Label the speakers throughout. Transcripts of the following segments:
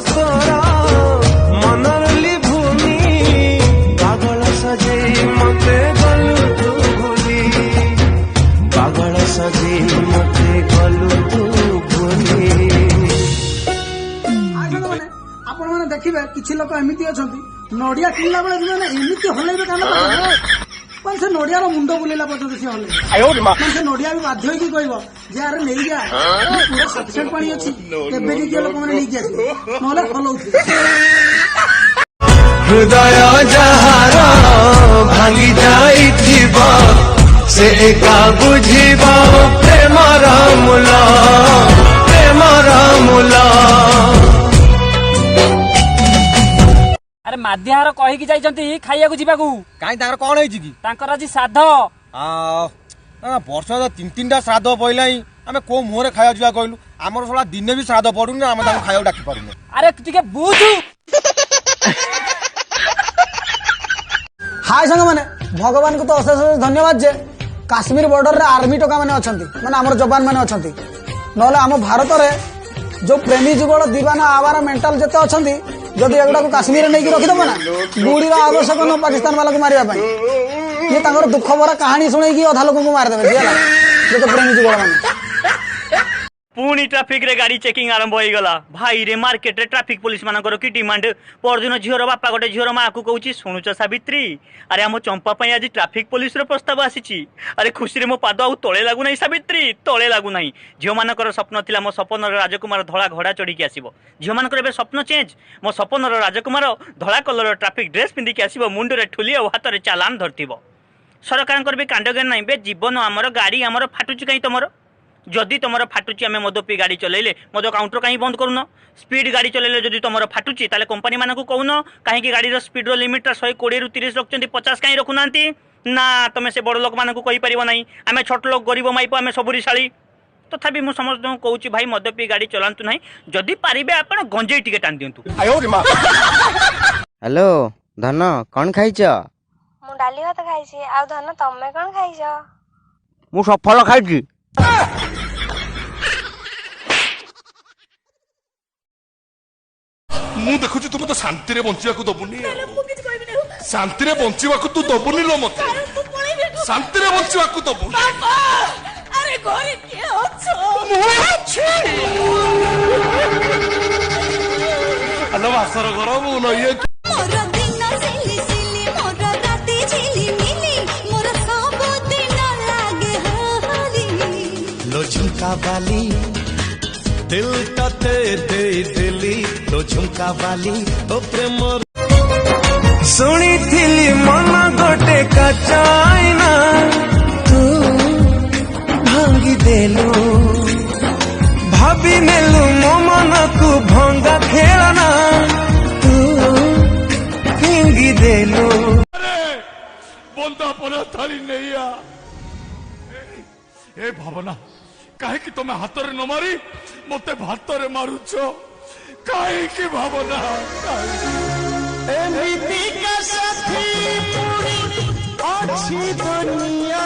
Speaker 1: तोरा मनर लिभुनी पागल सजे मते गलु तू भूली पागल सजे मते गलु तू भूली।
Speaker 2: आपण मैंने देखिए किसी लोक एमती अच्छा नड़िया किणला बेले एमती हल्ले कान से नड़िया मुंड बुलेला पर्यटन सी हल्ले से नड़िया भी बाध्य हो कह यार नहीं जा पूरा सफिसीयंट पानी अच्छी केबे किए लोक मैंने नहीं आस ना फल
Speaker 1: हृदय जहार भांगी जाइथिब से एका बुझिब प्रेमर मूल प्रेमर मूल।
Speaker 3: अरे माध्याहार कहीकि जाइछंती खाइया को जीवाकू
Speaker 4: काई ताकर कोन होई कि
Speaker 3: तांकर आज श्राद्ध
Speaker 4: वर्ष 3-3टा श्राद्ध पइलाई आमे को मोहरे खाया जुआ कहलु हमर सला दिने भी श्राद्ध पडुन आमे ताको खाया डाकी पारुने।
Speaker 3: अरे टिके बुझू
Speaker 2: हाय संग माने भगवान को तो अशेष धन्यवाद जे काश्मीर बॉर्डर रे आर्मी टोका माने अछंती माने हमर जवान माने अछंती नले हम भारत रे जो प्रेमी जुगल दीवाना आवारा मेंटल जते अछंती जदि एगुड़ा को काश्मीर नहीं रखिदब ना गुड़ी आवश्यक न पाकिस्तान वाला को मारिया ये तांगर दुख भरा कहानी शुणी अधा लोक को मारिदेवे जो तो प्रेमी जुगल माने।
Speaker 5: पुणी ट्राफिक रे गाड़ी चेकिंग आरंभ हो गला भाई रे मार्केट रे ट्राफिक पुलिस मानकर कि डिमांड परदिन झीर बापा गोटे झीर माँ को कहूँ शुणुच सावित्री अरे आम चंपा आज ट्राफिक पुलिस रो प्रस्ताव आसी अरे खुशी रे मो पाद आउ तले लागू नहीं सावित्री तले लागू नहीं झील मानकर स्वप्न थिला मो सपन राजकुमार धड़ा घोड़ा चढ़ी आसीबो झील मानकर एबे स्वप्न चेंज मो सपन राजकुमार धड़ा कलर ट्राफिक ड्रेस पिंधिकी आसीबो मुंड रे ठुली और हाथ रे चालान धरथिबो सरकार भी कांडज्ञान नहीं बे जीवन आमर गाड़ी आमर फाटुची कहीं तुम जदि तुम फाटुची आम मद पी गाड़ी चलैले मद काउंटर कहीं बंद करून स्पीड गाड़ी चलैले जदि तुम फाटुची ताले कंपनी मानक कहून कहीं गाड़ी स्पीड लिमिट 120 ରୁ 30 रखुच्च 50 कहीं रखुना ना तुम से बड़ लोक मानक कही पार ना आम छोट लोक गरीब माइप आम सबुरीशाली तथापि मु समस्त कहूँ भाई मद पी गाड़ी चलांतु नहीं जदि पारिबे आपण गंजेई टिके टान दियंतु।
Speaker 6: हेलो धन कौन खाइछ?
Speaker 7: मु डाली भात खाइछि आ धन तमे कोन खाइछ?
Speaker 6: मु सफल खाइछि।
Speaker 8: मु देखुछि तुम तो शांति रे बंचिया को दबुनी शांति रे बंचिवा को तू दबुनी लो मत शांति रे बंचिवा को दबुनी।
Speaker 7: अरे घरे के अछो
Speaker 8: मु अछि हेलो मासर घर मु न ये
Speaker 7: मोर दिन सिली सिली मोर राती झिली मिली मोर सब दिन लागे होली
Speaker 1: लो झुमका वाली दिल तते दे दिली लो झुमका वाली ओ प्रेम सुनी थिली मन गोटे कचाइना तू भांगी देलु भाभी नेलु मो मन को भंगा खेलना तू फिंगी देलु
Speaker 8: बंदा पना थाली नहीं आ ए भावना काहे कि तुम हाथ रे न मारी मते भात रे मारुछ काहे कि भावना
Speaker 1: एमिति का साथी पूरी अच्छी दुनिया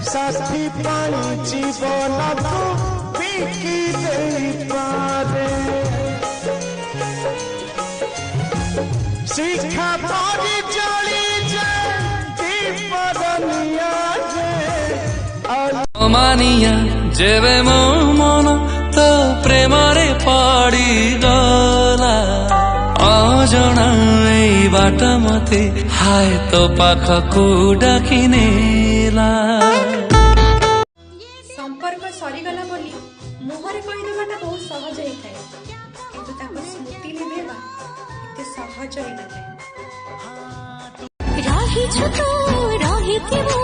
Speaker 1: साथी पाई जीवन को बिकी दे पारे शिखा पारी चली जाए दीपरनिया
Speaker 9: मानिया जेबे मो मन तो प्रेम रे पड़ी गला अजना बाट मते हाय तो पाखकू डाकी नेला
Speaker 7: संपर्क सरीगला बोली मुहरे कहिदेबाटा बहुत सहज होइଥାଏ किंतु ताको स्मृति लिभेबा एते सहज होइनଥାଏ। राही छतो राही थिबो